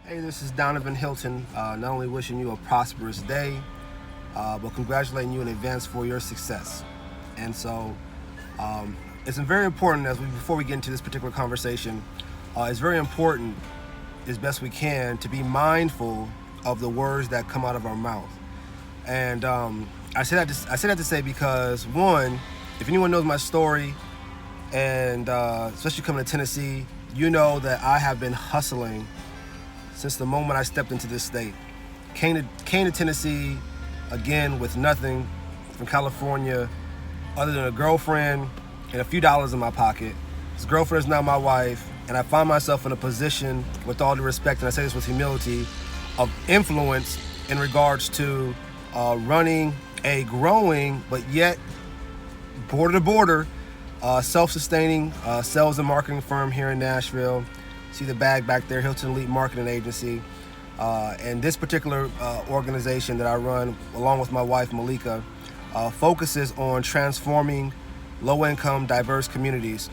Hey, this is Danavan Hylton. Not only wishing you a prosperous day, but congratulating you in advance for your success. And so, it's very important before we get into this particular conversation. It's very important, as best we can, to be mindful of the words that come out of our mouth. And I say that to say because one, if anyone knows my story, and especially coming to Tennessee, you know that I have been hustling since the moment I stepped into this state. Came to Tennessee, again, with nothing from California other than a girlfriend and a few dollars in my pocket. This girlfriend is now my wife, and I find myself in a position, with all due respect, and I say this with humility, of influence in regards to running a growing, but yet border-to-border, self-sustaining sales and marketing firm here in Nashville. See the bag back there, Hylton Elite Marketing Agency. And this particular organization that I run, along with my wife Malika, focuses on transforming low-income, diverse communities.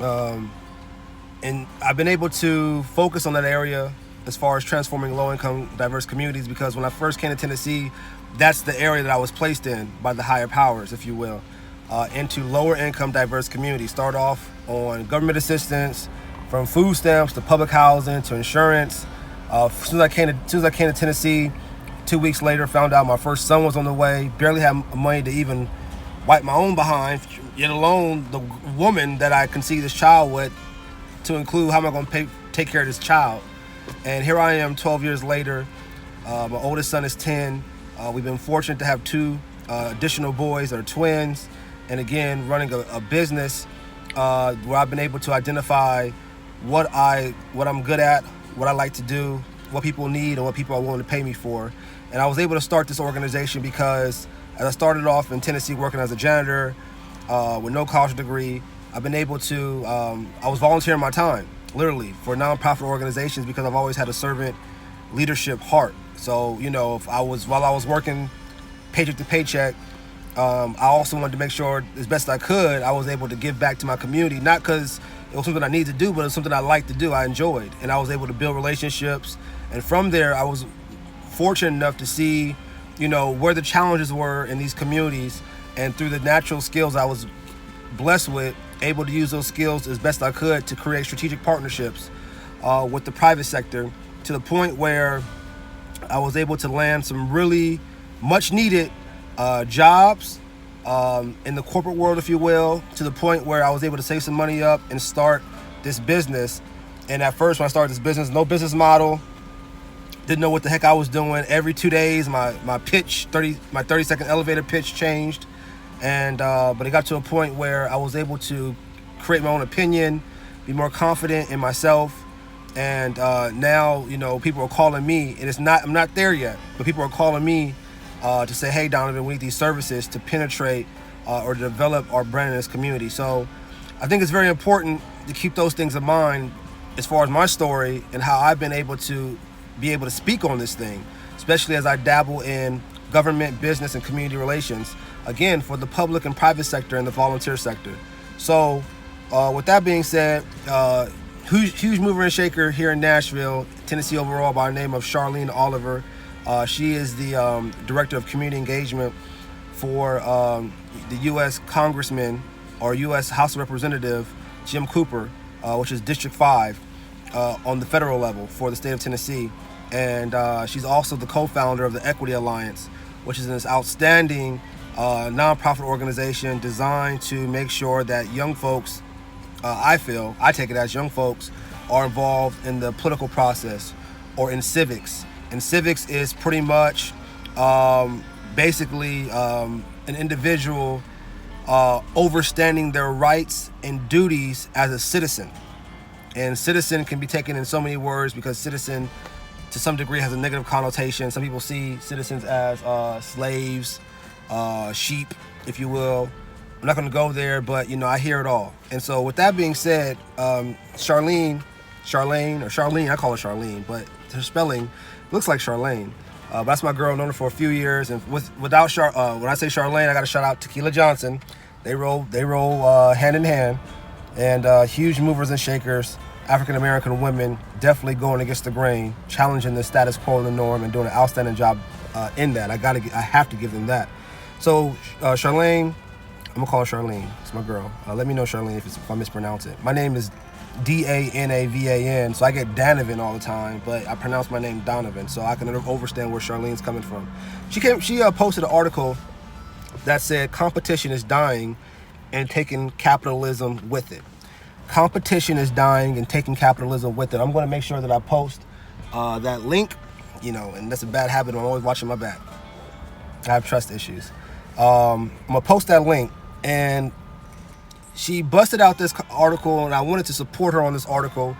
And I've been able to focus on that area as far as transforming low-income, diverse communities, because when I first came to Tennessee, that's the area that I was placed in by the higher powers, if you will, into lower-income, diverse communities. Start off on government assistance, from food stamps to public housing to insurance. As soon as I came to Tennessee, 2 weeks later, found out my first son was on the way. Barely had money to even wipe my own behind, yet alone the woman that I conceived this child with, to include how am I going to take care of this child. And here I am 12 years later. My oldest son is 10. We've been fortunate to have two additional boys that are twins. And again, running a business where I've been able to identify what I'm good at, what I like to do, what people need, and what people are willing to pay me for. And I was able to start this organization because as I started off in Tennessee working as a janitor with no college degree, I've been able to, I was volunteering my time, literally, for nonprofit organizations because I've always had a servant leadership heart. So, while I was working paycheck to paycheck, I also wanted to make sure, as best I could, I was able to give back to my community, not because it was something I needed to do, but it was something I liked to do, I enjoyed. And I was able to build relationships. And from there, I was fortunate enough to see, where the challenges were in these communities. And through the natural skills I was blessed with, able to use those skills as best I could to create strategic partnerships with the private sector, to the point where I was able to land some really much needed jobs in the corporate world, if you will, to the point where I was able to save some money up and start this business. And at first, when I started this business, no business model, didn't know what the heck I was doing. Every 2 days, my 30-second elevator pitch changed. And but it got to a point where I was able to create my own opinion, be more confident in myself. And now, people are calling me, and I'm not there yet, but people are calling me to say, hey, Donovan, we need these services to penetrate or to develop our brand in this community. So I think it's very important to keep those things in mind as far as my story and how I've been able to speak on this thing, especially as I dabble in government, business, and community relations, again, for the public and private sector and the volunteer sector. So with that being said, huge mover and shaker here in Nashville, Tennessee overall, by the name of Charlene Oliver. She is the Director of Community Engagement for the U.S. Congressman or U.S. House of Representative Jim Cooper, which is District 5 on the federal level for the state of Tennessee. And she's also the co-founder of the Equity Alliance, which is this outstanding nonprofit organization designed to make sure that young folks, I take it as young folks, are involved in the political process or in civics. And civics is pretty much basically an individual overstanding their rights and duties as a citizen. And citizen can be taken in so many words because citizen, to some degree, has a negative connotation. Some people see citizens as slaves, sheep, if you will. I'm not going to go there, but, I hear it all. And so with that being said, Charlene, I call her Charlene, but her spelling looks like Charlene. But that's my girl, known her for a few years. And when I say Charlene, I got to shout out Tequila Johnson. They roll hand in hand, and huge movers and shakers African American women definitely going against the grain, challenging the status quo and the norm, and doing an outstanding job in that. I have to give them that. So Charlene, I'm gonna call her Charlene. It's my girl. Let me know, Charlene, if I mispronounce it. My name is Danavan, so I get Danavan all the time, but I pronounce my name Danavan, so I can understand where Charlene's coming from. She posted an article that said competition is dying and taking capitalism with it. Competition is dying and taking capitalism with it. I'm going to make sure that I post that link, and that's a bad habit. I'm always watching my back. I have trust issues. I'm going to post that link, and she busted out this article, and I wanted to support her on this article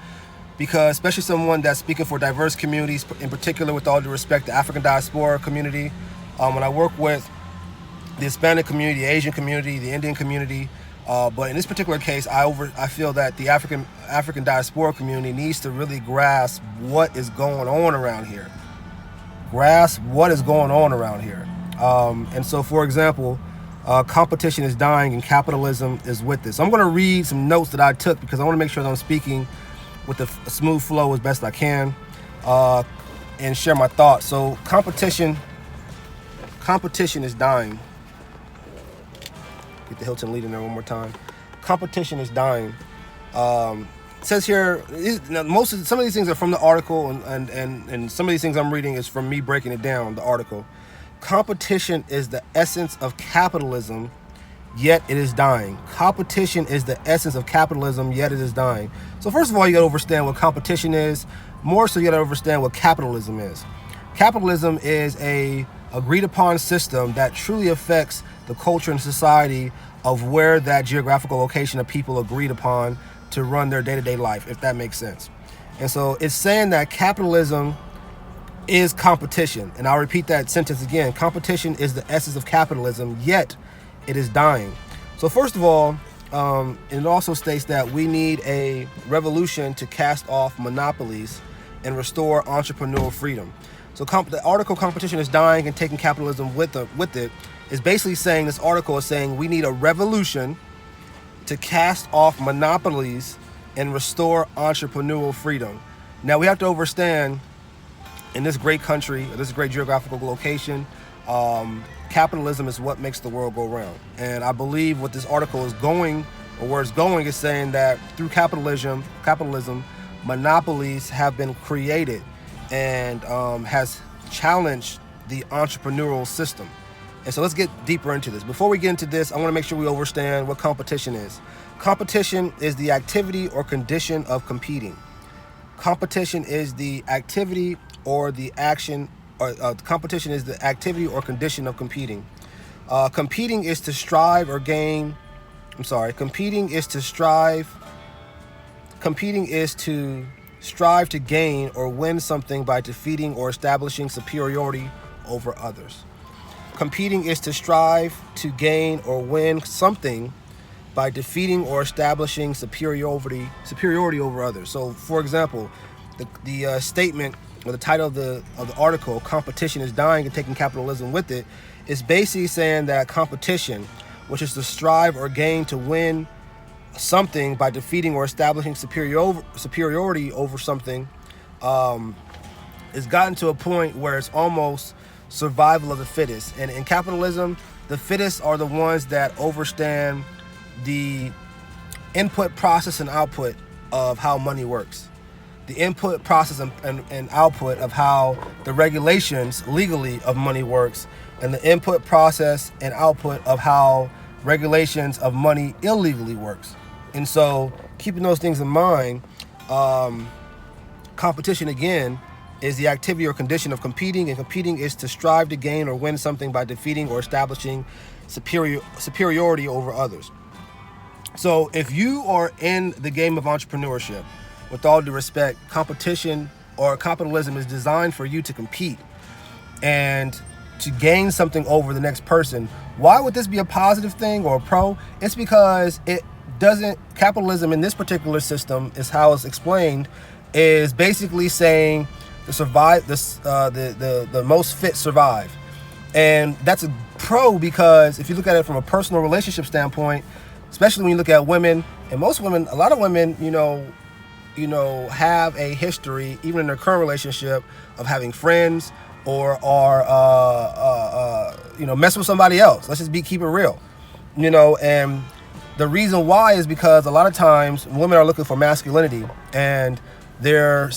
because, especially someone that's speaking for diverse communities, in particular, with all due respect, the African diaspora community. When I work with the Hispanic community, the Asian community, the Indian community, but in this particular case, I feel that the African diaspora community needs to really grasp what is going on around here. And so, for example, competition is dying and capitalism is with this. So I'm going to read some notes that I took because I want to make sure that I'm speaking with a smooth flow as best I can and share my thoughts. So competition is dying. Get the Hylton lead in there one more time. Competition is dying. It says here, some of these things are from the article, and some of these things I'm reading is from me breaking it down, the article. Competition is the essence of capitalism, yet it is dying. Competition is the essence of capitalism, yet it is dying. So first of all, you got to understand what competition is. More so, you got to understand what capitalism is. Capitalism is a agreed upon system that truly affects the culture and society of where that geographical location of people agreed upon to run their day-to-day life, if that makes sense. And so it's saying that capitalism is competition. And I'll repeat that sentence again. Competition is the essence of capitalism, yet it is dying. So first of all, it also states that we need a revolution to cast off monopolies and restore entrepreneurial freedom. So the article competition is dying and taking capitalism with it is basically saying, this article is saying we need a revolution to cast off monopolies and restore entrepreneurial freedom. Now we have to understand, in this great country, this great geographical location, capitalism is what makes the world go round. And I believe what this article is going, or where it's going, is saying that through capitalism, monopolies have been created and has challenged the entrepreneurial system. And so let's get deeper into this. Before we get into this, I want to make sure we understand what competition is. Competition is the activity or condition of competing. Competition is the activity or the action, competition is the activity or condition of competing. Competing is to strive or gain. Competing is to strive to gain or win something by defeating or establishing superiority over others. Competing is to strive to gain or win something by defeating or establishing superiority over others. So, for example, the statement or the title of the article, "Competition is Dying and Taking Capitalism with It," is basically saying that competition, which is to strive or gain to win something by defeating or establishing superiority over something, has gotten to a point where it's almost survival of the fittest. And in capitalism, the fittest are the ones that understand the input, process, and output of how money works. The input, process, and output of how the regulations legally of money works, and the input, process, and output of how regulations of money illegally works. And so, keeping those things in mind, competition, again, is the activity or condition of competing, and competing is to strive to gain or win something by defeating or establishing superiority over others. So if you are in the game of entrepreneurship, with all due respect, competition or capitalism is designed for you to compete and to gain something over the next person. Why would this be a positive thing or a pro? It's because capitalism in this particular system, is how it's explained, is basically saying the most fit survive. And that's a pro because if you look at it from a personal relationship standpoint, especially when you look at women, and most women, a lot of women, have a history, even in their current relationship, of having friends or are messing with somebody else. Let's just keep it real, and the reason why is because a lot of times women are looking for masculinity, and their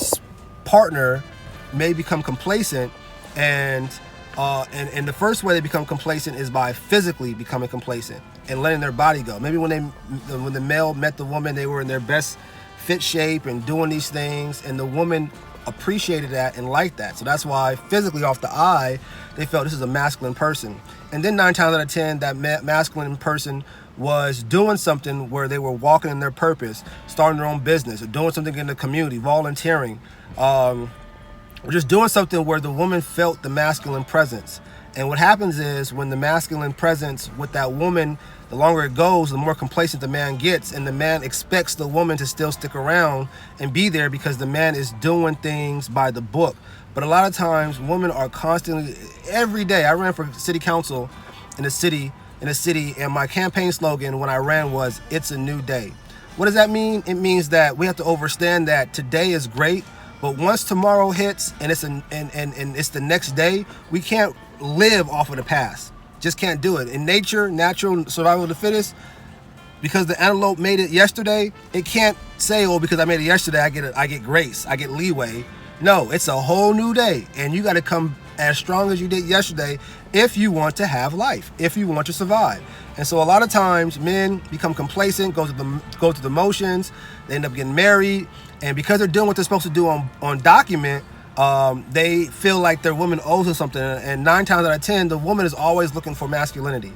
partner may become complacent, and the first way they become complacent is by physically becoming complacent and letting their body go. Maybe when the male met the woman, they were in their best fit shape and doing these things, and the woman appreciated that and liked that. So that's why physically off the eye, they felt this is a masculine person. And then 9 times out of 10, that masculine person was doing something where they were walking in their purpose, starting their own business, or doing something in the community, volunteering, or just doing something where the woman felt the masculine presence. And what happens is when the masculine presence with that woman, the longer it goes, the more complacent the man gets, and the man expects the woman to still stick around and be there because the man is doing things by the book. But a lot of times women are constantly, every day, I ran for city council in a city, and my campaign slogan when I ran was, "It's a new day." What does that mean? It means that we have to understand that today is great, but once tomorrow hits and it's it's the next day, we can't live off of the past. Just can't do it. In nature, natural survival of the fittest, because the antelope made it yesterday, it can't say, "Oh, because I made it yesterday, I get grace, I get leeway." No, it's a whole new day, and you got to come as strong as you did yesterday if you want to have life, if you want to survive. And so a lot of times men become complacent, go through the motions, they end up getting married, and because they're doing what they're supposed to do on document, they feel like their woman owes them something. And 9 times out of 10, the woman is always looking for masculinity.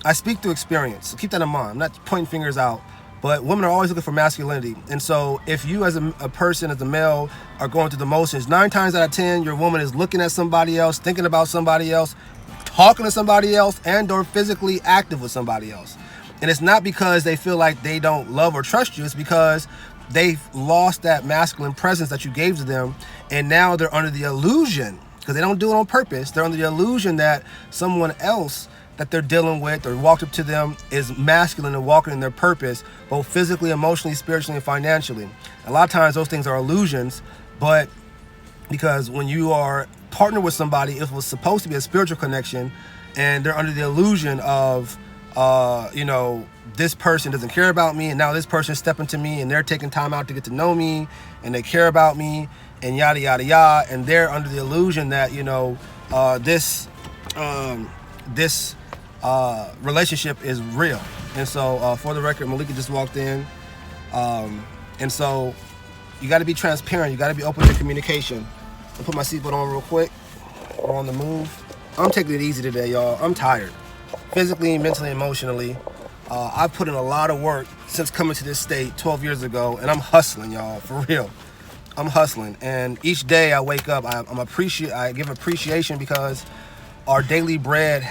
I speak through experience, so keep that in mind. I'm not pointing fingers out, but women are always looking for masculinity. And so if you as a person, as a male, are going through the motions, 9 times out of 10, your woman is looking at somebody else, thinking about somebody else, talking to somebody else, and or physically active with somebody else. And it's not because they feel like they don't love or trust you, it's because they've lost that masculine presence that you gave to them, and now they're under the illusion, because they don't do it on purpose, they're under the illusion that someone else that they're dealing with or walked up to them is masculine and walking in their purpose, both physically, emotionally, spiritually, and financially. A lot of times those things are illusions, but because when you are partnered with somebody, it was supposed to be a spiritual connection, and they're under the illusion of this person doesn't care about me, and now this person's stepping to me and they're taking time out to get to know me and they care about me and yada yada yada, and they're under the illusion that this relationship is real. And so for the record, Malika just walked in, and so you got to be transparent, you got to be open to communication. I'll put my seatbelt on real quick. We're on the move. I'm taking it easy today, y'all. I'm tired, physically, mentally, emotionally. I've put in a lot of work since coming to this state 12 years ago, and I'm hustling, y'all, for real. I'm hustling, and each day I wake up, I give appreciation because our daily bread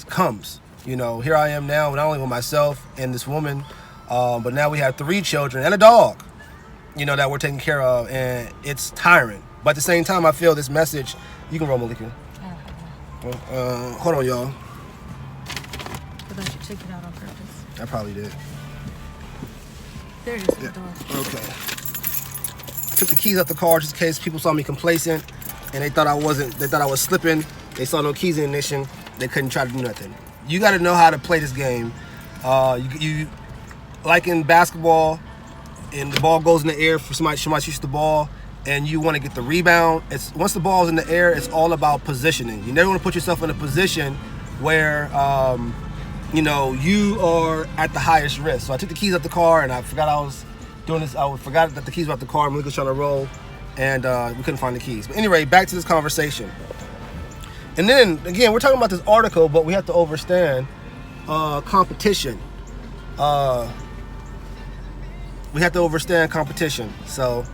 comes. Here I am now, not only with myself and this woman, but now we have 3 children and a dog, that we're taking care of, and it's tiring. But at the same time, I feel this message. You can roll, Malika. Hold on, y'all. I thought you took it out on purpose. I probably did. There it is. Yeah. Okay. I took the keys out the car just in case people saw me complacent and they thought I was slipping. They saw no keys in the ignition. They couldn't try to do nothing. You got to know how to play this game. You like in basketball, and the ball goes in the air for somebody shoots the ball, and you want to get the rebound. Once the ball is in the air, it's all about positioning. You never want to put yourself in a position where you are at the highest risk. So I took the keys out the car, and I forgot I was doing this. I forgot that the keys were out the car. Malika was trying to roll, and we couldn't find the keys. But anyway, back to this conversation. And then again, we're talking about this article, but we have to understand competition. We have to understand competition. So,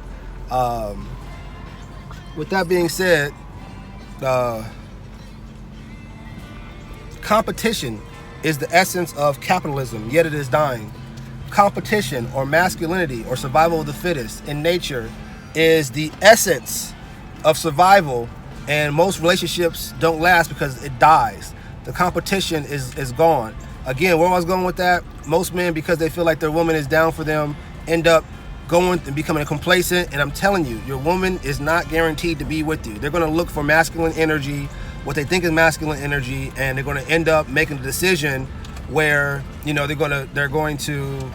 with that being said, competition is the essence of capitalism, yet it is dying. Competition, or masculinity, or survival of the fittest in nature, is the essence of survival, and most relationships don't last because it dies. The competition is gone. Again, where I was going with that, most men, because they feel like their woman is down for them, end up going and becoming complacent. And I'm telling you, your woman is not guaranteed to be with you. They're going to look for masculine energy, what they think is masculine energy, and they're going to end up making a decision where, you know, they're going to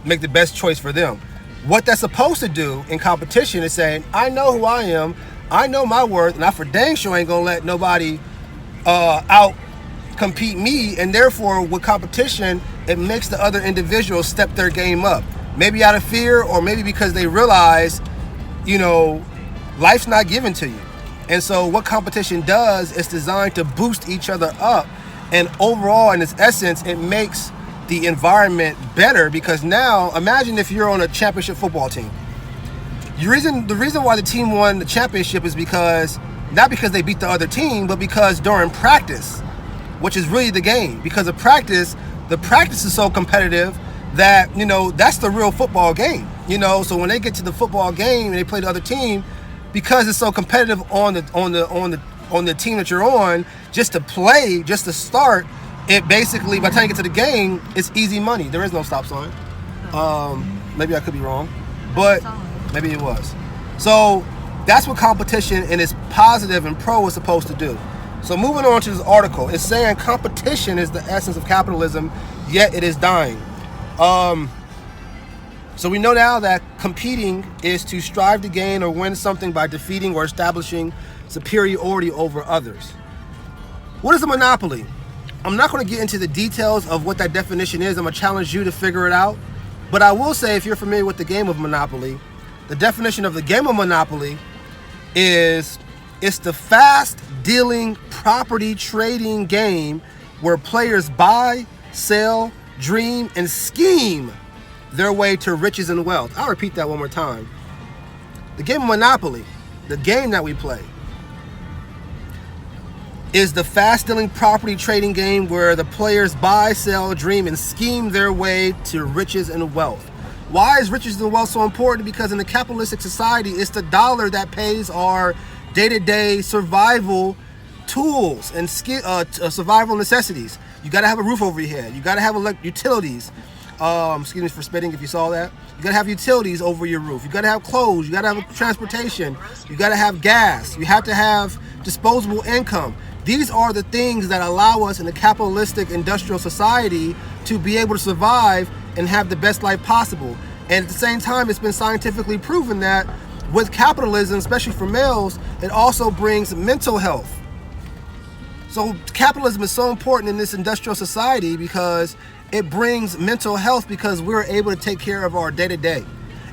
make the best choice for them. What that's supposed to do in competition is saying, I know who I am, I know my worth, and I for dang sure ain't gonna let nobody out compete me. And therefore, with competition, it makes the other individuals step their game up. Maybe out of fear, or maybe because they realize, you know, life's not given to you. And so what competition does is designed to boost each other up. And overall, in its essence, it makes the environment better, because now imagine if you're on a championship football team. The reason why the team won the championship is because, not because they beat the other team, but because during practice, which is really the game, because of practice, the practice is so competitive that, you know, that's the real football game, you know. So when they get to the football game and they play the other team, because it's so competitive on the team that you're on, just to play, just to start, it basically, by the time you get to the game, it's easy money. There is no stop sign. Maybe I could be wrong, but maybe it was. So that's what competition in its positive and pro is supposed to do. So moving on to this article, it's saying competition is the essence of capitalism, yet it is dying. So we know now that competing is to strive to gain or win something by defeating or establishing superiority over others. What is a monopoly? I'm not going to get into the details of what that definition is. I'm going to challenge you to figure it out. But I will say, if you're familiar with the game of Monopoly, the definition of the game of Monopoly is it's the fast-dealing property trading game where players buy, sell, dream, and scheme their way to riches and wealth. I'll repeat that one more time. The game of Monopoly, the game that we play, is the fast-dealing property trading game where the players buy, sell, dream, and scheme their way to riches and wealth. Why is riches and wealth so important? Because in the capitalistic society, it's the dollar that pays our day-to-day survival tools and survival necessities. You got to have a roof over your head. You got to have utilities. Excuse me for spitting if you saw that. You got to have utilities over your roof. You got to have clothes. You got to have transportation. You got to have gas. You have to have disposable income. These are the things that allow us in a capitalistic industrial society to be able to survive and have the best life possible. And at the same time, it's been scientifically proven that with capitalism, especially for males, it also brings mental health. So capitalism is so important in this industrial society because it brings mental health, because we're able to take care of our day-to-day.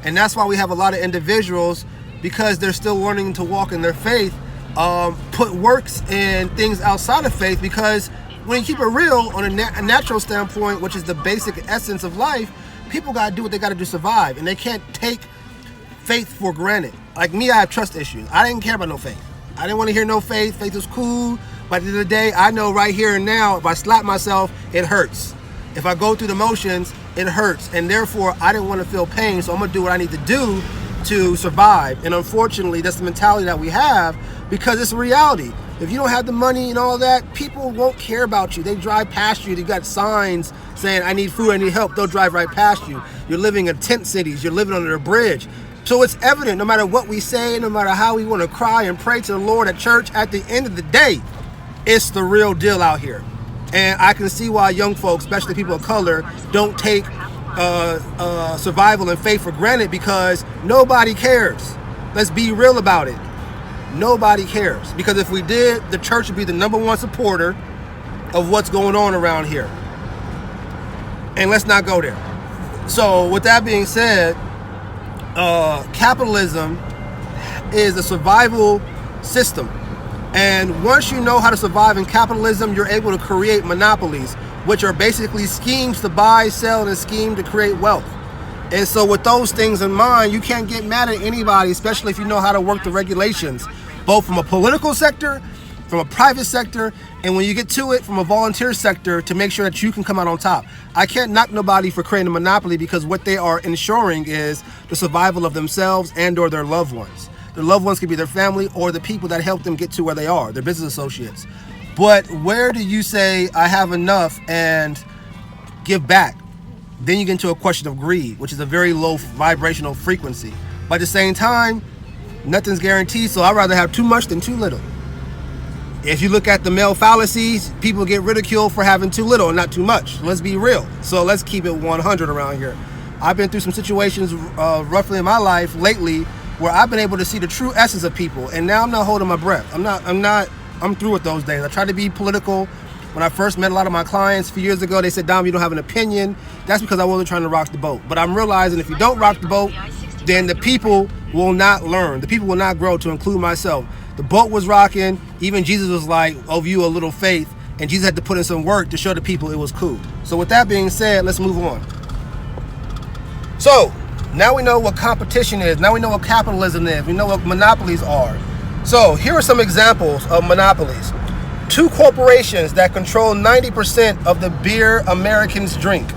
And that's why we have a lot of individuals, because they're still learning to walk in their faith, put works and things outside of faith, because when you keep it real on a natural standpoint, which is the basic essence of life, people got to do what they got to do to survive, and they can't take faith for granted. Like me, I have trust issues. I didn't care about no faith. I didn't want to hear no faith. Faith was cool, but at the end of the day, I know right here and now, if I slap myself, it hurts. If I go through the motions, it hurts, and therefore I didn't want to feel pain, so I'm going to do what I need to do to survive. And unfortunately, that's the mentality that we have, because it's a reality. If you don't have the money and all that, people won't care about you. They drive past you. They got signs saying, I need food, I need help. They'll drive right past you. You're living in tent cities. You're living under a bridge. So it's evident, no matter what we say, no matter how we want to cry and pray to the Lord at church, at the end of the day, it's the real deal out here. And I can see why young folks, especially people of color, don't take survival and faith for granted, because nobody cares. Let's be real about it. Nobody cares. Because if we did, the church would be the #1 supporter of what's going on around here. And let's not go there. So with that being said, capitalism is a survival system. And once you know how to survive in capitalism, you're able to create monopolies, which are basically schemes to buy, sell, and scheme to create wealth. And so with those things in mind, you can't get mad at anybody, especially if you know how to work the regulations, both from a political sector, from a private sector, and when you get to it, from a volunteer sector, to make sure that you can come out on top. I can't knock nobody for creating a monopoly, because what they are ensuring is the survival of themselves and or their loved ones. Their loved ones could be their family or the people that help them get to where they are, their business associates. But where do you say, I have enough and give back? then you get into a question of greed, which is a very low vibrational frequency. But at the same time, nothing's guaranteed, so I'd rather have too much than too little. If you look at the male fallacies, people get ridiculed for having too little and not too much. Let's be real. So let's keep it 100 around here. I've been through some situations roughly in my life lately where I've been able to see the true essence of people, and now I'm not holding my breath. I'm through with those days. I tried to be political. When I first met a lot of my clients a few years ago, they said, Dom, you don't have an opinion. That's because I wasn't trying to rock the boat. But I'm realizing if you don't rock the boat, then the people will not learn. The people will not grow, to include myself. The boat was rocking. Even Jesus was like, oh, you a little faith. And Jesus had to put in some work to show the people it was cool. So with that being said, let's move on. So now we know what competition is. Now we know what capitalism is. We know what monopolies are. So here are some examples of monopolies. 2 corporations that control 90% of the beer Americans drink.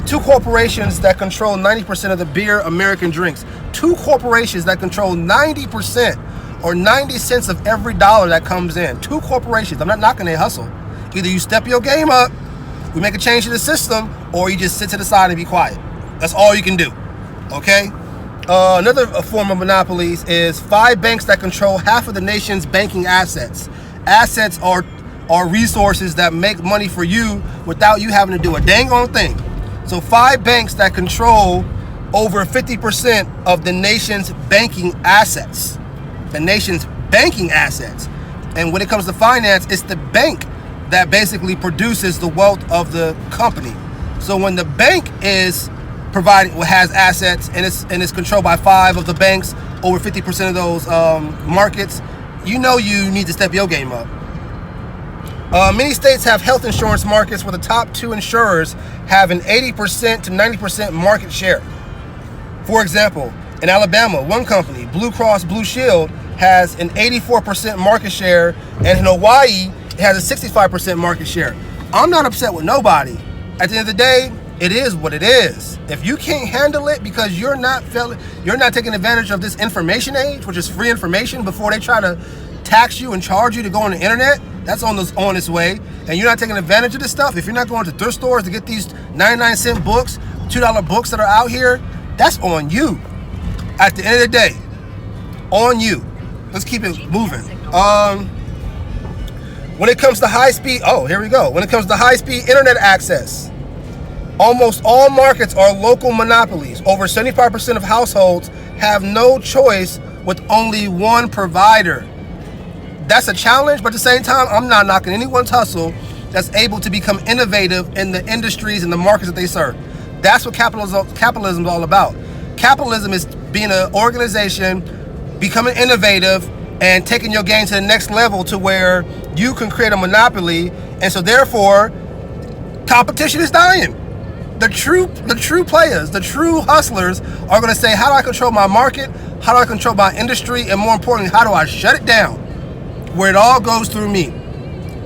2 corporations that control 90% of the beer American drinks. 2 corporations that control 90% or 90 cents of every dollar that comes in. 2 corporations. I'm not knocking their hustle. Either you step your game up, we make a change to the system, or you just sit to the side and be quiet. That's all you can do. Okay? Another form of monopolies is 5 banks that control half of the nation's banking assets. Assets are resources that make money for you without you having to do a dang on thing. So 5 banks that control over 50% of the nation's banking assets. The nation's banking assets. And when it comes to finance, it's the bank that basically produces the wealth of the company. So when the bank is has assets and it's controlled by 5 of the banks, over 50% of those markets, you know you need to step your game up. Many states have health insurance markets where the top 2 insurers have an 80% to 90% market share. For example, in Alabama, one company, Blue Cross Blue Shield, has an 84% market share, and in Hawaii, it has a 65% market share. I'm not upset with nobody. At the end of the day, it is what it is. If you can't handle it because you're not taking advantage of this information age, which is free information, before they try to tax you and charge you to go on the internet, that's on its way, and you're not taking advantage of this stuff, if you're not going to thrift stores to get these 99-cent books, $2 books that are out here, that's on you. At the end of the day, on you. Let's keep it moving. When it comes to high-speed, when it comes to high-speed internet access, almost all markets are local monopolies. Over 75% of households have no choice with only one provider. That's a challenge, but at the same time, I'm not knocking anyone's hustle that's able to become innovative in the industries and the markets that they serve. That's what capitalism is all about. Capitalism is being an organization, becoming innovative, and taking your game to the next level to where you can create a monopoly, and so therefore, competition is dying. The true players, the true hustlers are going to say, how do I control my market? How do I control my industry? And more importantly, how do I shut it down? Where it all goes through me.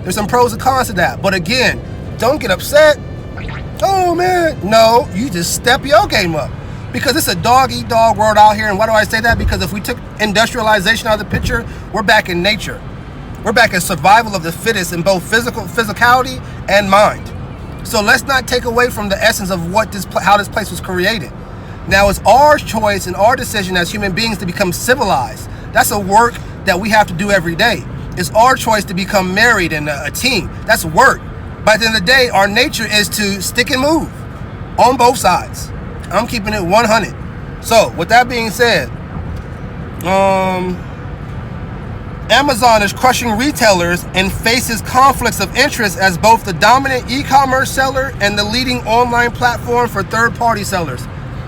There's some pros and cons to that. But again, don't get upset. Oh man, no, you just step your game up. Because it's a dog-eat-dog world out here. And why do I say that? Because if we took industrialization out of the picture, we're back in nature. We're back in survival of the fittest in both physicality and mind. So let's not take away from the essence of how this place was created. Now it's our choice and our decision as human beings to become civilized. That's a work that we have to do every day. It's our choice to become married and a team. That's work. But at the end of the day, our nature is to stick and move on both sides. I'm keeping it 100. So with that being said, Amazon is crushing retailers and faces conflicts of interest as both the dominant e-commerce seller and the leading online platform for third-party sellers.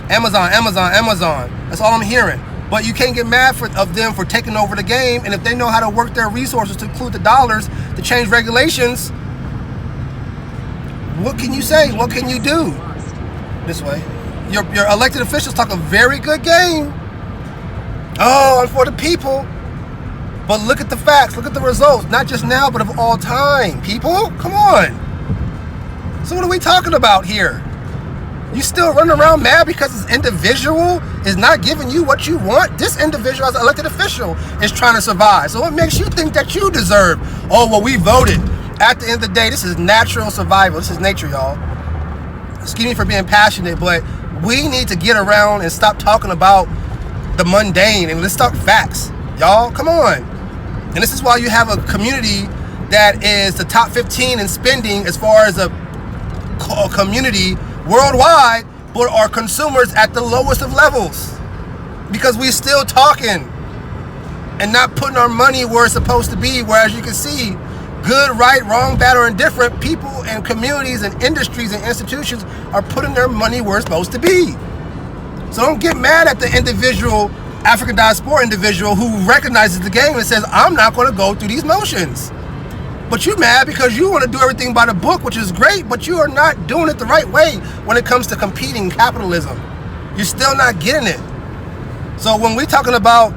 Amazon. That's all I'm hearing. But you can't get mad of them for taking over the game, and if they know how to work their resources to include the dollars to change regulations, what can you say? What can you do? This way. Your elected officials talk a very good game. Oh, I'm for the people. But look at the facts, look at the results, not just now, but of all time. People, come on. So what are we talking about here? You still running around mad because this individual is not giving you what you want? This individual as an elected official is trying to survive. So what makes you think that you deserve, oh, well, we voted. At the end of the day, this is natural survival. This is nature, y'all. excuse me for being passionate, but we need to get around and stop talking about the mundane and let's talk facts. Y'all, come on. And this is why you have a community that is the top 15 in spending as far as a community worldwide, but our consumers at the lowest of levels. Because we're still talking and not putting our money where it's supposed to be, whereas you can see good, right, wrong, bad, or indifferent, people and communities and industries and institutions are putting their money where it's supposed to be. So don't get mad at the individual, African diaspora individual who recognizes the game and says, I'm not going to go through these motions. But you mad because you want to do everything by the book, which is great, but you are not doing it the right way when it comes to competing capitalism. You're still not getting it. So when we're talking about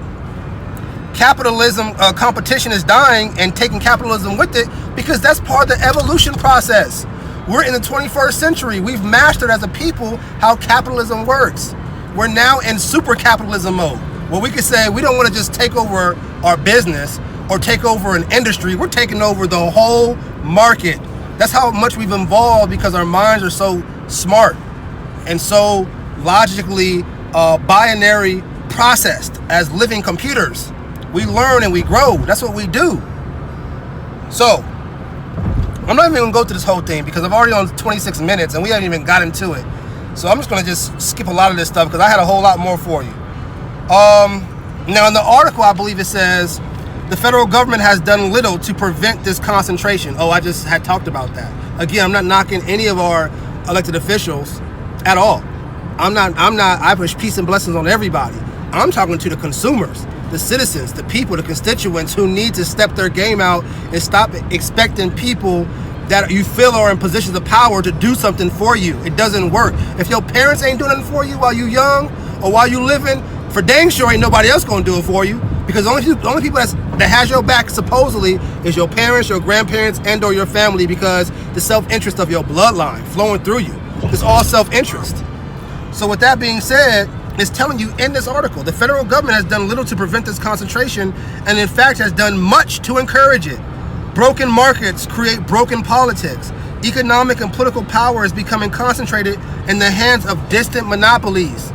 capitalism, competition is dying and taking capitalism with it, because that's part of the evolution process. We're in the 21st century. We've mastered as a people how capitalism works. We're now in super capitalism mode, where we can say we don't want to just take over our business or take over an industry. We're taking over the whole market. That's how much we've evolved, because our minds are so smart and so logically binary processed as living computers. We learn and we grow. That's what we do. So I'm not even gonna go through this whole thing because I've already on 26 minutes and we haven't even got into it. So I'm just gonna just skip a lot of this stuff because I had a whole lot more for you. Now in the article, I believe it says the federal government has done little to prevent this concentration. Oh, I just had talked about that. Again, I'm not knocking any of our elected officials at all. I wish peace and blessings on everybody. I'm talking to the consumers, the citizens, the people, the constituents who need to step their game out and stop expecting people that you feel are in positions of power to do something for you. It doesn't work. If your parents ain't doing nothing for you while you young or while you living, for dang sure ain't nobody else gonna do it for you, because the only people that has your back supposedly is your parents, your grandparents, and or your family, because the self-interest of your bloodline flowing through you. It's all self-interest. So with that being said, it's telling you in this article, the federal government has done little to prevent this concentration and in fact has done much to encourage it. Broken markets create broken politics. Economic and political power is becoming concentrated in the hands of distant monopolies.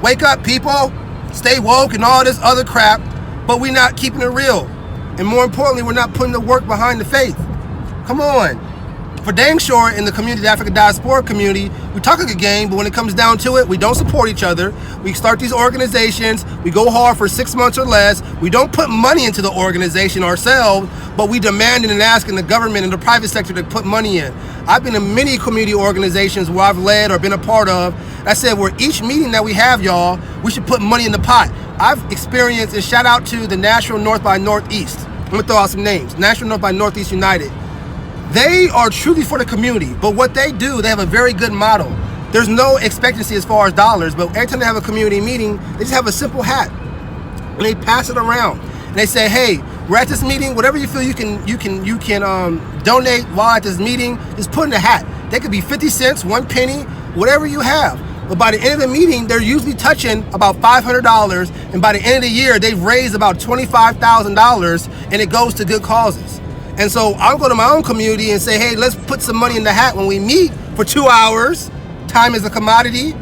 Wake up, people. Stay woke and all this other crap, but we're not keeping it real. And more importantly, we're not putting the work behind the faith. Come on. For dang sure, in the community, the African diaspora community, we talk a good game, but when it comes down to it, we don't support each other. We start these organizations, we go hard for 6 months or less. We don't put money into the organization ourselves, but we demanding and asking the government and the private sector to put money in. I've been in many community organizations where I've led or been a part of. I said, where each meeting that we have, y'all, we should put money in the pot. I've experienced, and shout out to the National North by Northeast. I'm gonna throw out some names. National North by Northeast United. They are truly for the community, but what they do, they have a very good model. There's no expectancy as far as dollars, but every time they have a community meeting, they just have a simple hat and they pass it around. And they say, hey, we're at this meeting, whatever you feel you can donate while at this meeting, just put in a hat. They could be 50 cents, 1 penny, whatever you have. But by the end of the meeting, they're usually touching about $500, and by the end of the year, they've raised about $25,000, and it goes to good causes. And so I'll go to my own community and say, hey, let's put some money in the hat when we meet for 2 hours. Time is a commodity.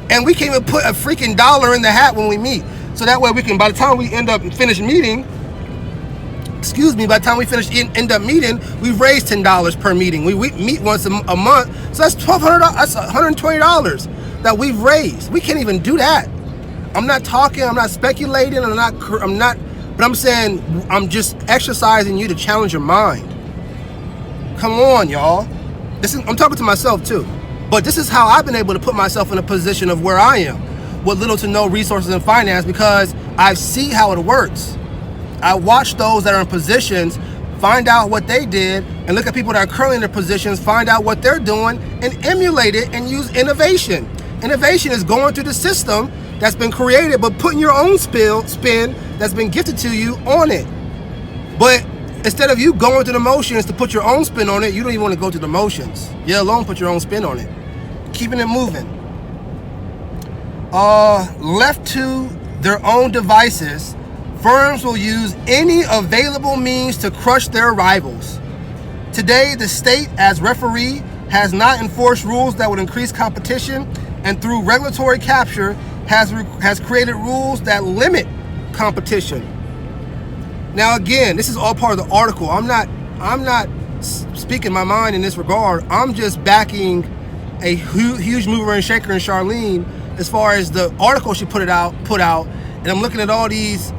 And we can't even put a freaking dollar in the hat when we meet. So that way we can, by the time we end up finish meeting, by the time we end up meeting, we've raised $10 per meeting. We meet once a month. So that's $1,200, that's $120 that we've raised. We can't even do that. I'm not talking, I'm not speculating, but I'm saying, I'm just exercising you to challenge your mind. Come on, y'all. I'm talking to myself too. But this is how I've been able to put myself in a position of where I am with little to no resources and finance, because I see how it works. I watch those that are in positions, find out what they did, and look at people that are currently in their positions, find out what they're doing, and emulate it and use innovation. Innovation is going through the system that's been created, but putting your own spin that's been gifted to you on it. But instead of you going through the motions to put your own spin on it, you don't even want to go through the motions. You alone put your own spin on it. Keeping it moving. Left to their own devices, firms will use any available means to crush their rivals. Today, the state as referee has not enforced rules that would increase competition, and through regulatory capture has created rules that limit competition. Now again, this is all part of the article. I'm not speaking my mind in this regard. I'm just backing a huge mover and shaker in Charlene as far as the article she put out, and I'm looking at all these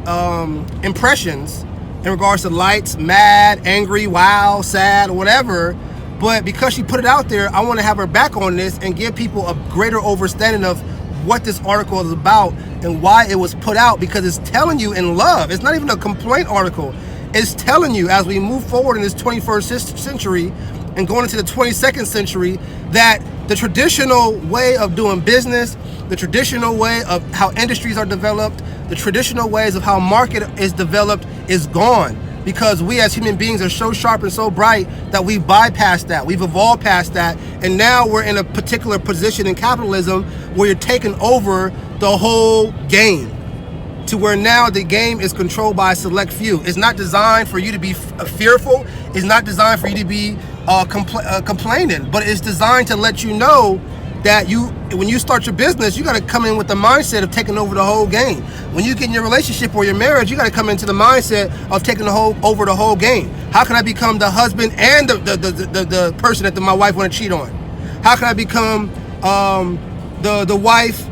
impressions in regards to lights, mad, angry, wow, sad, or whatever. But because she put it out there, I want to have her back on this and give people a greater understanding of what this article is about and why it was put out, because it's telling you in love. It's not even a complaint article. It's telling you, as we move forward in this 21st century and going into the 22nd century, that the traditional way of doing business, the traditional way of how industries are developed, the traditional ways of how market is developed is gone, because we as human beings are so sharp and so bright that we've bypassed that. We've evolved past that, and now we're in a particular position in capitalism where you're taking over the whole game, to where now the game is controlled by a select few. It's not designed for you to be fearful. It's not designed for you to be complaining, but it's designed to let you know that when you start your business, you got to come in with the mindset of taking over the whole game. When you get in your relationship or your marriage, you got to come into the mindset of taking over the whole game. How can I become the husband and the person that my wife want to cheat on? How can I become the wife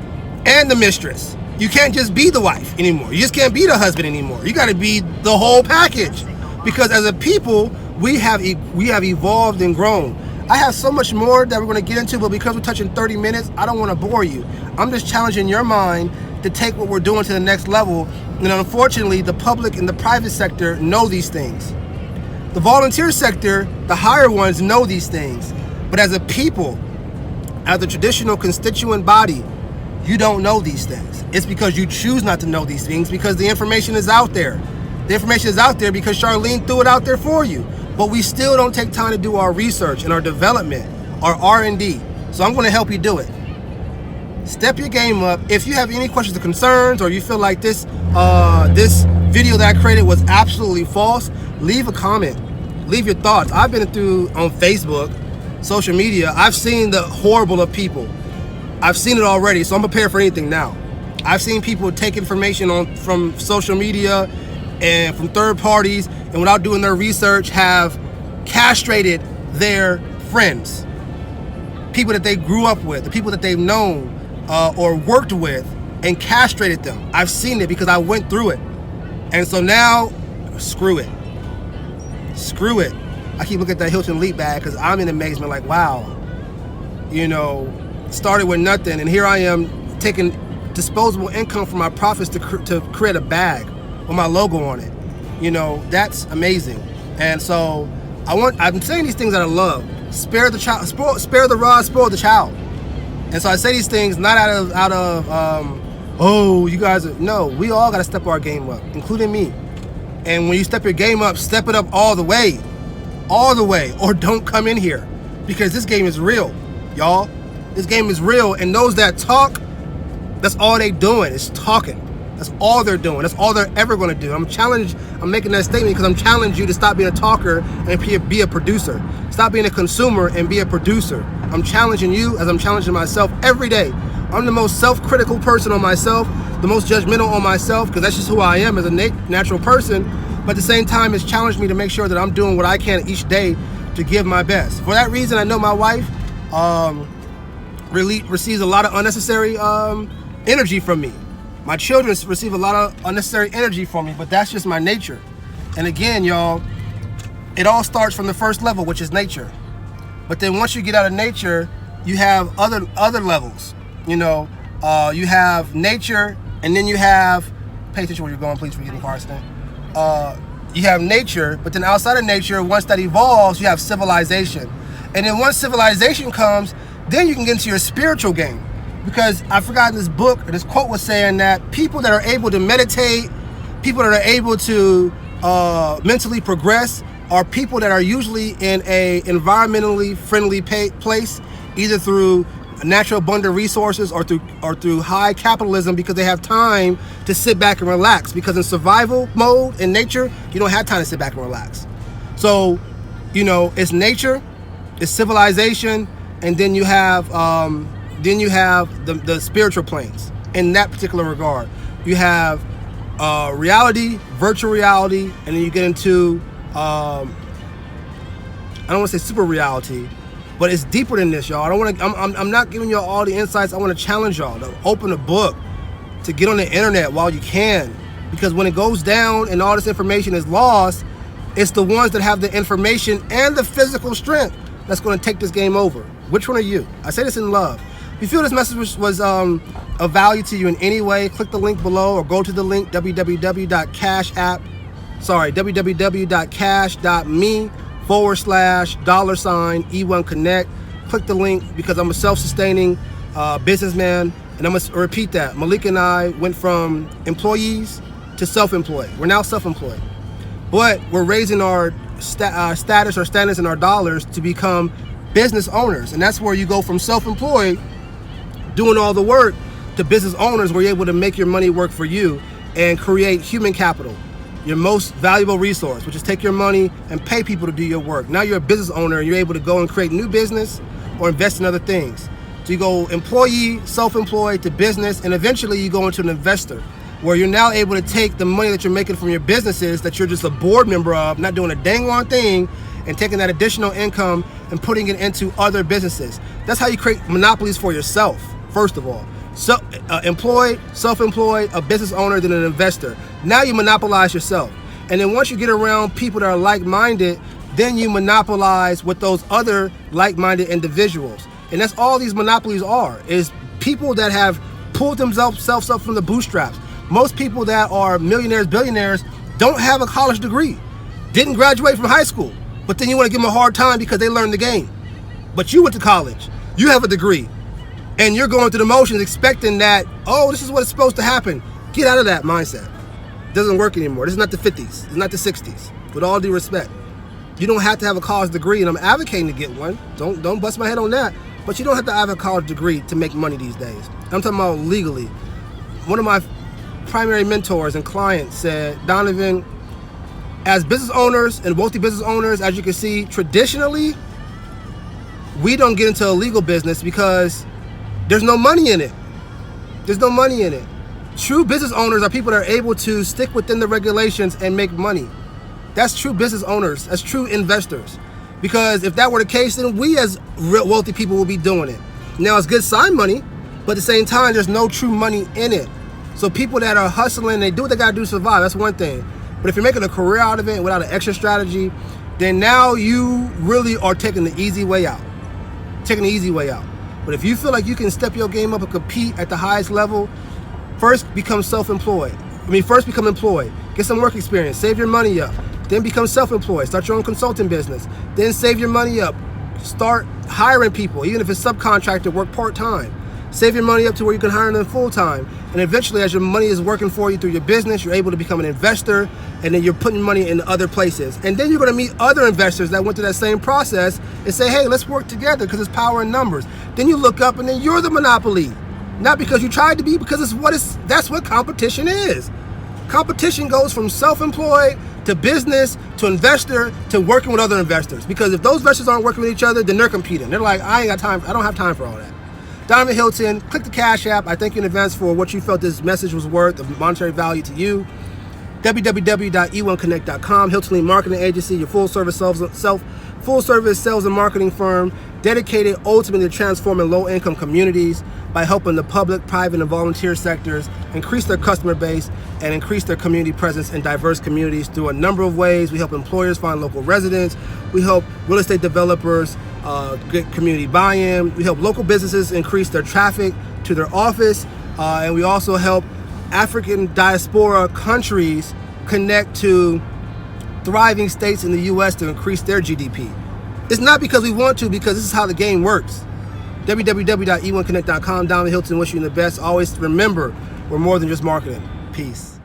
and the mistress? You can't just be the wife anymore. You just can't be the husband anymore. You got to be the whole package, because as a people, we have evolved and grown. I have so much more that we're going to get into, but because we're touching 30 minutes, I don't want to bore you. I'm just challenging your mind to take what we're doing to the next level. And unfortunately, the public and the private sector know these things. The volunteer sector, the higher ones, know these things. But as a people, as a traditional constituent body, you don't know these things. It's because you choose not to know these things, because the information is out there. The information is out there because Charlene threw it out there for you. But we still don't take time to do our research and our development, our R&D. So I'm going to help you do it. Step your game up. If you have any questions or concerns, or you feel like this video that I created was absolutely false, leave a comment. Leave your thoughts. I've been through on Facebook, social media. I've seen the horrible of people. I've seen it already, so I'm prepared for anything now. I've seen people take information from social media and from third parties, and without doing their research, have castrated their friends, people that they grew up with, the people that they've known or worked with, and castrated them. I've seen it because I went through it. And so now, screw it. Screw it. I keep looking at that Hylton Leap bag because I'm in amazement, like, wow, started with nothing, and here I am taking disposable income from my profits to create a bag with my logo on it. That's amazing. And so I'm saying these things out of love. Spare the child, spare the rod, spoil the child. And so I say these things not out of oh, you guys no, we all got to step our game up, including me. And when you step your game up, step it up all the way, or don't come in here, because this game is real, y'all. This game is real, and those that talk, that's all they doing is talking. That's all they're doing. That's all they're ever going to do. I'm making that statement because I'm challenging you to stop being a talker and be a producer. Stop being a consumer and be a producer. I'm challenging you as I'm challenging myself every day. I'm the most self-critical person on myself, the most judgmental on myself, because that's just who I am as a natural person. But at the same time, it's challenged me to make sure that I'm doing what I can each day to give my best. For that reason, I know my wife really receives a lot of unnecessary energy from me. My children receive a lot of unnecessary energy from me, but that's just my nature. And again, y'all, it all starts from the first level, which is nature. But then once you get out of nature, you have other levels. You have nature, and then you have, pay attention where you're going, please, for getting car accident. You have nature, but then outside of nature, once that evolves, you have civilization. And then once civilization comes, then you can get into your spiritual game. Because I forgot this book, or this quote was saying that people that are able to meditate, people that are able to mentally progress, are people that are usually in a environmentally friendly place, either through natural abundant resources or through high capitalism, because they have time to sit back and relax. Because in survival mode in nature, you don't have time to sit back and relax. So, it's nature, It's civilization, and then you have the spiritual planes. In that particular regard, you have reality, virtual reality, and then you get into I don't want to say super reality, but it's deeper than this, y'all. I'm not giving y'all all the insights. I want to challenge y'all to open a book, to get on the internet while you can, because when it goes down and all this information is lost, it's the ones that have the information and the physical strength that's going to take this game over. Which one are you? I say this in love. If you feel this message was of value to you in any way, click the link below or go to the link www.cash.me/$E1 Connect. Click the link because I'm a self-sustaining businessman, and I'm going to repeat that. Malik and I went from employees to self-employed. We're now self-employed, but we're raising our status and our dollars to become business owners, and that's where you go from self-employed doing all the work to business owners, where you're able to make your money work for you and create human capital, your most valuable resource, which is take your money and pay people to do your work. Now you're a business owner and you're able to go and create new business or invest in other things. So you go employee, self-employed to business, and eventually you go into an investor, where you're now able to take the money that you're making from your businesses that you're just a board member of, not doing a dang on thing, and taking that additional income and putting it into other businesses. That's how you create monopolies for yourself, first of all. So, employed, self-employed, a business owner, then an investor. Now you monopolize yourself. And then once you get around people that are like-minded, then you monopolize with those other like-minded individuals. And that's all these monopolies are, is people that have pulled themselves up from the bootstraps. Most people that are millionaires, billionaires, don't have a college degree, didn't graduate from high school, but then you want to give them a hard time because they learned the game. But you went to college, you have a degree, and you're going through the motions expecting that, oh, this is what's supposed to happen. Get out of that mindset. It doesn't work anymore. This is not the 50s. It's not the 60s. With all due respect. You don't have to have a college degree, and I'm advocating to get one. Don't bust my head on that. But you don't have to have a college degree to make money these days. I'm talking about legally. One of my primary mentors and clients said, Danavan, as business owners and wealthy business owners, as you can see, traditionally, we don't get into a legal business because there's no money in it. There's no money in it. True business owners are people that are able to stick within the regulations and make money. That's true business owners. That's true investors. Because if that were the case, then we as real wealthy people will be doing it. Now, it's good side money, but at the same time, there's no true money in it. So people that are hustling, they do what they gotta do to survive. That's one thing. But if you're making a career out of it without an extra strategy, then now you really are taking the easy way out. Taking the easy way out. But if you feel like you can step your game up and compete at the highest level, first become self-employed. First become employed. Get some work experience. Save your money up. Then become self-employed. Start your own consulting business. Then save your money up. Start hiring people, even if it's subcontractor, work part-time. Save your money up to where you can hire them full-time. And eventually, as your money is working for you through your business, you're able to become an investor, and then you're putting money in other places. And then you're going to meet other investors that went through that same process and say, hey, let's work together because it's power in numbers. Then you look up and then you're the monopoly. Not because you tried to be, because that's what competition is. Competition goes from self-employed to business to investor to working with other investors. Because if those investors aren't working with each other, then they're competing. They're like, I ain't got time. I don't have time for all that. Danavan Hylton, click the Cash App. I thank you in advance for what you felt this message was worth of monetary value to you. www.e1connect.com, Hylton Lee Marketing Agency, your full-service sales and marketing firm, dedicated ultimately to transforming low-income communities by helping the public, private, and volunteer sectors increase their customer base and increase their community presence in diverse communities through a number of ways. We help employers find local residents. We help real estate developers get community buy-in. We help local businesses increase their traffic to their office. And we also help African diaspora countries connect to thriving states in the U.S. to increase their GDP. It's not because we want to, because this is how the game works. www.e1connect.com. Danavan Hylton, wish you the best. Always remember, we're more than just marketing. Peace.